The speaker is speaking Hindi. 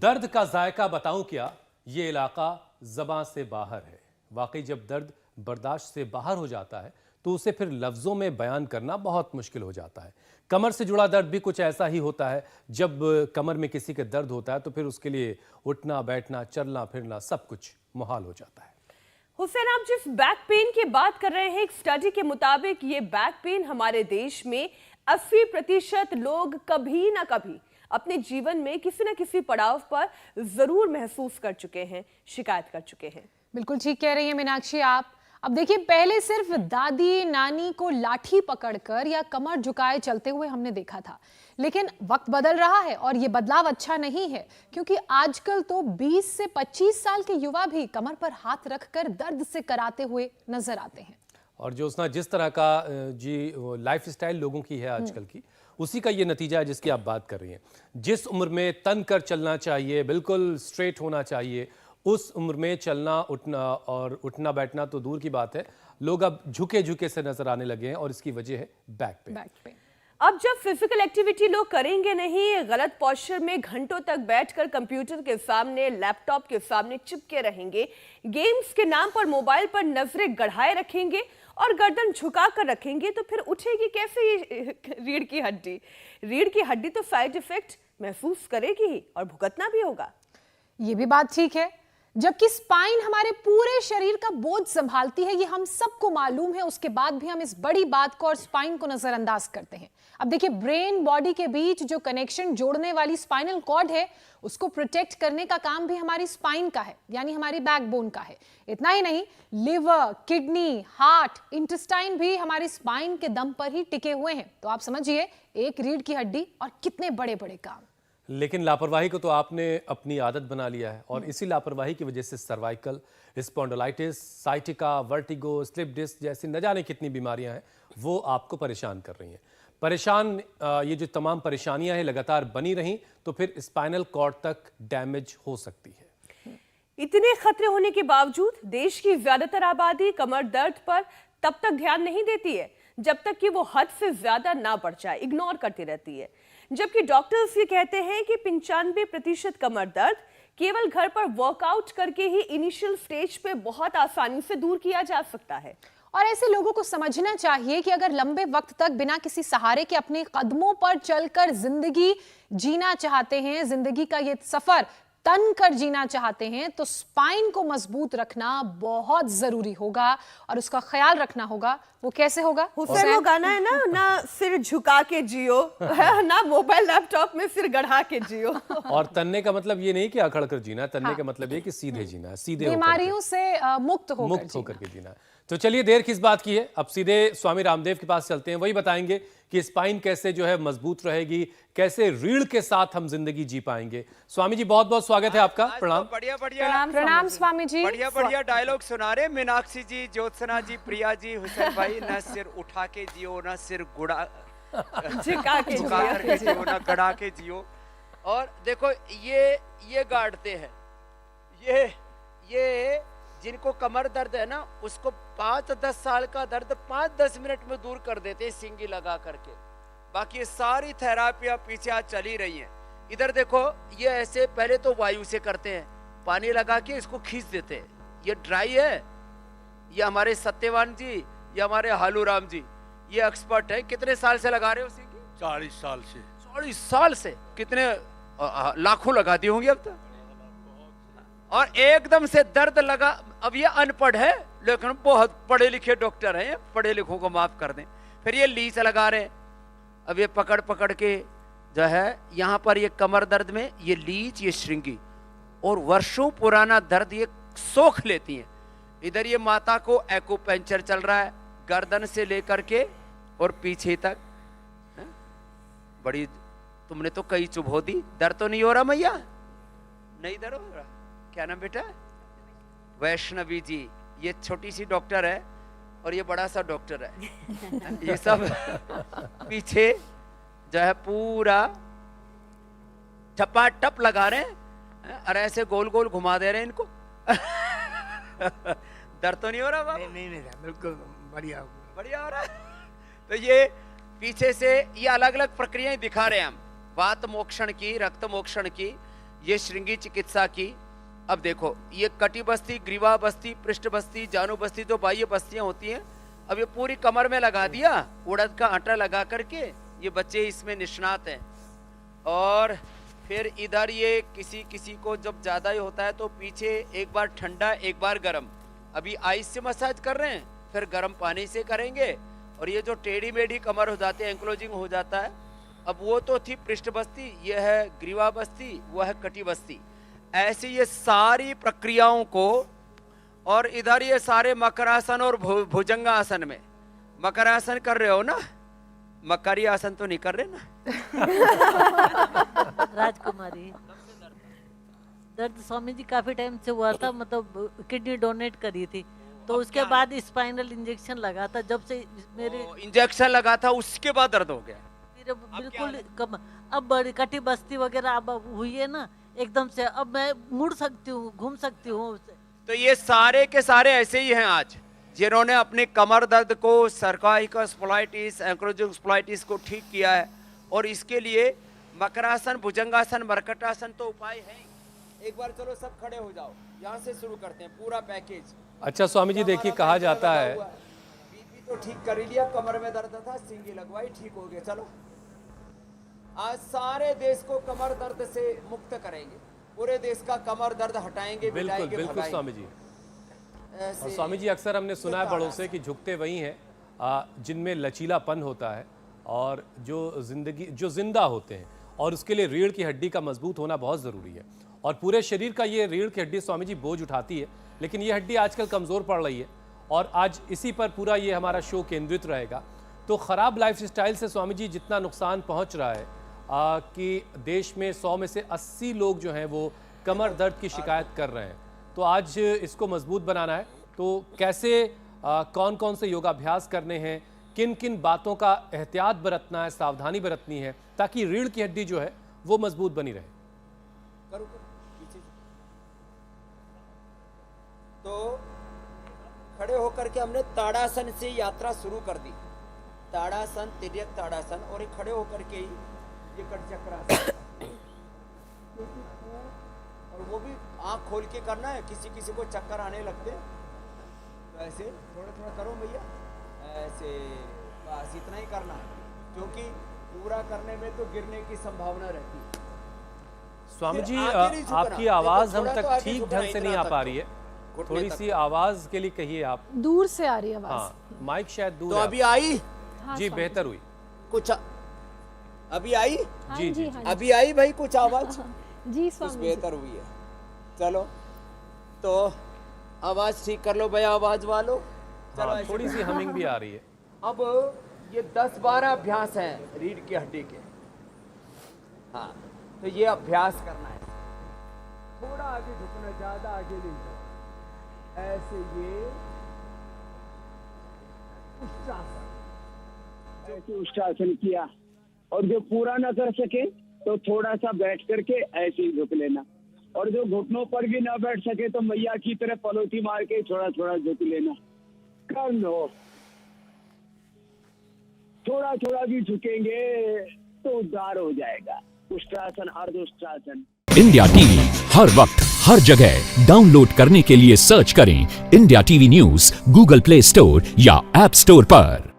दर्द का जायका बताऊं क्या, ये इलाका ज़बां से बाहर है। वाकई जब दर्द बर्दाश्त से बाहर हो जाता है तो उसे फिर लफ्ज़ों में बयान करना बहुत मुश्किल हो जाता है। कमर से जुड़ा दर्द भी कुछ ऐसा ही होता है। जब कमर में किसी के दर्द होता है तो फिर उसके लिए उठना बैठना चलना फिरना सब कुछ मुहाल हो जाता है। हुसैन, आप जिस बैक पेन की बात कर रहे हैं, एक स्टडी के मुताबिक ये बैक पेन हमारे देश में 80% लोग कभी ना कभी अपने जीवन में किसी न किसी पड़ाव पर जरूर महसूस कर चुके हैं, शिकायत कर चुके हैं। बिल्कुल ठीक कह रही हैं मीनाक्षी आप। अब देखिए, पहले सिर्फ दादी नानी को लाठी पकड़कर या कमर झुकाए चलते हुए हमने देखा था, लेकिन वक्त बदल रहा है और ये बदलाव अच्छा नहीं है, क्योंकि आजकल तो 20 से 25 साल के युवा भी कमर पर हाथ रखकर दर्द से कराते हुए नजर आते हैं। और जो उसना जिस तरह का लाइफ स्टाइल लोगों की है आजकल की, उसी का ये नतीजा है जिसकी आप बात कर रही हैं। जिस उम्र में तन कर चलना चाहिए, बिल्कुल स्ट्रेट होना चाहिए, उस उम्र में चलना उठना और उठना बैठना तो दूर की बात है, लोग अब झुके झुके से नजर आने लगे हैं और इसकी वजह है बैक पेन। अब जब फिजिकल एक्टिविटी लोग करेंगे नहीं, गलत पोस्चर में घंटों तक बैठकर कंप्यूटर के सामने, लैपटॉप के सामने चिपके रहेंगे, गेम्स के नाम पर मोबाइल पर नजरें गड़ाए रखेंगे और गर्दन झुका कर रखेंगे, तो फिर उठेगी कैसे ये रीढ़ की हड्डी? रीढ़ की हड्डी तो साइड इफेक्ट महसूस करेगी ही और भुगतना भी होगा। ये भी बात ठीक है, जबकि स्पाइन हमारे पूरे शरीर का बोझ संभालती है, ये हम सबको मालूम है। उसके बाद भी हम इस बड़ी बात को और स्पाइन को नजरअंदाज करते हैं। अब देखिए, ब्रेन बॉडी के बीच जो कनेक्शन जोड़ने वाली स्पाइनल कॉर्ड है, उसको प्रोटेक्ट करने का काम भी हमारी स्पाइन का है, यानी हमारी बैकबोन का है। इतना ही नहीं, लिवर, किडनी, हार्ट, इंटेस्टाइन भी हमारी स्पाइन के दम पर ही टिके हुए हैं। तो आप समझिए, एक रीढ़ की हड्डी और कितने बड़े बड़े काम। लेकिन लापरवाही को तो आपने अपनी आदत बना लिया है और इसी लापरवाही की वजह से cervical spondylitis, sciatica, vertigo, slip disc जैसी न जाने कितनी बीमारियां हैं, वो आपको परेशान कर रही हैं। ये जो तमाम परेशानियां हैं लगातार बनी रहीं तो फिर स्पाइनल कॉर्ड तक डैमेज हो सकती है। इतने खतरे होने के बावजूद देश की ज्यादातर आबादी कमर दर्द पर तब तक ध्यान नहीं देती है जब तक कि वो हद से ज्यादा ना बढ़ जाए, इग्नोर करती रहती है। जबकि डॉक्टर्स ये कहते हैं कि 95% कमर दर्द केवल घर पर वर्कआउट करके ही इनिशियल स्टेज पे बहुत आसानी से दूर किया जा सकता है। और ऐसे लोगों को समझना चाहिए कि अगर लंबे वक्त तक बिना किसी सहारे के अपने कदमों पर चलकर जिंदगी जीना चाहते हैं, जिंदगी का ये सफर तन कर जीना चाहते हैं, तो स्पाइन को मजबूत रखना बहुत जरूरी होगा और उसका ख्याल रखना होगा। वो कैसे होगा? हुसैन, वो गाना है ना सिर झुका के जियो, ना मोबाइल लैपटॉप में सिर गढ़ा के जियो। और तन्ने का मतलब ये नहीं कि अकड़ कर जीना, तन्ने का मतलब ये कि सीधे जीना, सीधे बीमारियों से मुक्त होकर के जीना। तो चलिए, देर किस बात की है, अब सीधे स्वामी रामदेव के पास चलते हैं। वही बताएंगे कि स्पाइन कैसे जो है मजबूत रहेगी, कैसे रीढ़ के साथ हम जिंदगी जी पाएंगे। स्वामी जी, बहुत बहुत स्वागत है आपका। प्रणाम। बढ़िया बढ़िया प्रणाम स्वामी जी। बढ़िया बढ़िया डायलॉग सुना रहे मीनाक्षी जी, ज्योत्सना जी, प्रिया जी, हुसैन भाई। न सिर उठा के जियो, न सिर गुड़ा झुका करके जियो, न गड़ा के जियो। और देखो, ये गाड़ते हैं, ये जिनको कमर दर्द है ना, उसको 5-10 साल का दर्द 5-10 मिनट में दूर कर देते हैं सिंगी लगा करके। बाकी ये सारी थेरापियां पीछे आज चली रही हैं। इधर देखो, ये ऐसे पहले तो वायु से करते हैं, पानी लगा के इसको खींच देते हैं। ये ड्राई है, ये हमारे सत्यवान जी, ये हमारे हालूराम जी, ये एक्सपर्ट है। कितने साल से लगा रहे हो सिंगी? 40 साल से। 40 साल से कितने लाखों लगा दी होंगी अब तक। और एकदम से दर्द लगा। अब ये अनपढ़ है लेकिन बहुत पढ़े लिखे डॉक्टर हैं, पढ़े लिखों को माफ कर दें। फिर ये लीच लगा रहे हैं। अब ये पकड़ पकड़ के जो है यहाँ पर ये कमर दर्द में ये लीच, ये श्रृंगी, और वर्षों पुराना दर्द ये सोख लेती हैं। इधर ये माता को एक्यूपंक्चर चल रहा है, गर्दन से लेकर के और पीछे तक। बड़ी तुमने तो कई चुभो दी। दर्द तो नहीं हो रहा मैया? नहीं दर्द हो रहा? क्या नाम बेटा? वैष्णवी जी। ये छोटी सी डॉक्टर है और ये बड़ा सा डॉक्टर है। ये सब पीछे जो है पूरा टपाटप लगा रहे हैं और ऐसे गोल गोल घुमा दे रहे हैं इनको। दर्द तो नहीं हो रहा बाबा? नहीं, बिल्कुल बढ़िया बढ़िया हो रहा है। तो ये पीछे से ये अलग अलग प्रक्रियाएं दिखा रहे हैं हम, वात मोक्षण की, रक्त मोक्षण की, ये श्रृंगी चिकित्सा की। अब देखो ये कटी बस्ती, ग्रीवा बस्ती, पृष्ठ बस्ती, जानु बस्ती तो बाह्य बस्तियां होती हैं। अब ये पूरी कमर में लगा दिया, उड़द का आटा लगा करके, ये बच्चे इसमें निष्णात हैं। और फिर इधर ये किसी किसी को जब ज्यादा ही होता है तो पीछे एक बार ठंडा एक बार गर्म, अभी आइस से मसाज कर रहे हैं, फिर गर्म पानी से करेंगे। और ये जो टेढ़ी मेढ़ी कमर हो जाती है, एंक्लोजिंग हो जाता है, अब वो तो थी पृष्ठ बस्ती, ये है ग्रीवा बस्ती, वो है कटी बस्ती। ऐसे ये सारी प्रक्रियाओं को, और इधर ये सारे मकरासन और भुजंगासन में, मकरासन कर रहे हो ना, मकरी आसन तो नहीं कर रहे ना? राजकुमारी, दर्द स्वामी जी काफी टाइम से हुआ था, मतलब किडनी डोनेट करी थी, तो उसके बाद स्पाइनल इंजेक्शन लगा था। जब से मेरे इंजेक्शन लगा था उसके बाद दर्द हो गया, मेरे बिल्कुल कम। अब बड़ी कटी बस्ती वगैरह अब हुई है ना एकदम से, अब मैं मुड़ सकती हूँ, घूम सकती हूँ। तो ये सारे के सारे ऐसे ही हैं आज, जिन्होंने अपने कमर दर्द को, सर्वाइकल स्पॉन्डिलाइटिस, एंक्लोजिंग स्पॉन्डिलाइटिस को ठीक किया है। और इसके लिए मकरासन, भुजंगासन, मरकटासन तो उपाय है। एक बार चलो सब खड़े हो जाओ, यहाँ से शुरू करते हैं पूरा पैकेज। अच्छा स्वामी जी, देखिए कहा जाता है, बीपी तो ठीक कर ही लिया, कमर में दर्द था, सिंगी लगवाई, ठीक हो गया। चलो आज सारे देश को कमर दर्द से मुक्त करेंगे, पूरे देश का कमर दर्द हटाएंगे, बिल्कुल मिटाएंगे, बिल्कुल भगाएंगे। स्वामी जी। और स्वामी जी अक्सर हमने सुना है बड़ों से कि झुकते वही हैं जिनमें लचीलापन होता है, और जो जिंदा होते हैं, और उसके लिए रीढ़ की हड्डी का मजबूत होना बहुत ज़रूरी है। और पूरे शरीर का ये रीढ़ की हड्डी स्वामी जी बोझ उठाती है, लेकिन ये हड्डी आजकल कमज़ोर पड़ रही है, और आज इसी पर पूरा ये हमारा शो केंद्रित रहेगा। तो ख़राब लाइफस्टाइल से स्वामी जी जितना नुकसान पहुँच रहा है कि देश में 100 में से 80 लोग जो हैं वो कमर दर्द की शिकायत कर रहे हैं, तो आज इसको मजबूत बनाना है। तो कैसे कौन कौन से योगाभ्यास करने हैं, किन किन बातों का एहतियात बरतना है, सावधानी बरतनी है, ताकि रीढ़ की हड्डी जो है वो मजबूत बनी रहे। तो खड़े होकर के हमने ताड़ासन से यात्रा शुरू कर दी, ताड़ासन, तिर्यक ताड़ासन, और एक खड़े होकर के ही ये कटचक्रासन, और वो भी आंख खोल के करना है। किसी किसी को चक्कर आने लगते हैं, तो ऐसे थोड़ा थोड़ा करो भैया, ऐसे बस इतना ही करना है, क्योंकि पूरा करने में तो गिरने की संभावना रहती है। स्वामी जी आगे नहीं झुकना। आपकी आवाज़ हम थोड़ा तो तक आगे ठीक झुकना, ढंग से इतना नहीं आ तक पा तो। रही है, घुटने थोड़ी तक। सी आवाज़ के लिए कहिए आप। दूर से आ रही है आवाज। हाँ, माइक शायद दूर तो है अभी आई हाँ, जी, स्वामी बेहतर हुई कुछ, अभी आई, हाँ जी, जी, जी, हाँ अभी आई भाई कुछ आवाज, जी कुछ स्वामी जी। बेहतर हुई है। चलो तो आवाज ठीक कर लो भाई, आवाज वालो। चलो हाँ, ऐसे थोड़ी सी हमिंग भी आ रही है। अब ये 10-12 अभ्यास हैं रीढ़ की हड्डी के। हाँ, तो ये अभ्यास करना है, थोड़ा आगे झुकना, ज्यादा आगे नहीं, ऐसे ये उष्टासन, ऐसे उष्टासन किया, और जो पूरा न कर सके तो थोड़ा सा बैठ करके ऐसे ही झुक लेना, और जो घुटनों पर भी न बैठ सके तो मैया की तरह पलोटी मार के थोड़ा थोड़ा झुक लेना। कर लो, थोड़ा थोड़ा भी झुकेंगे तो उद्धार हो जाएगा। उष्टासन, अर्ध उष्टासन। इंडिया टीवी हर वक्त हर जगह डाउनलोड करने के लिए सर्च करें India TV news Google play store या ऐप स्टोर पर।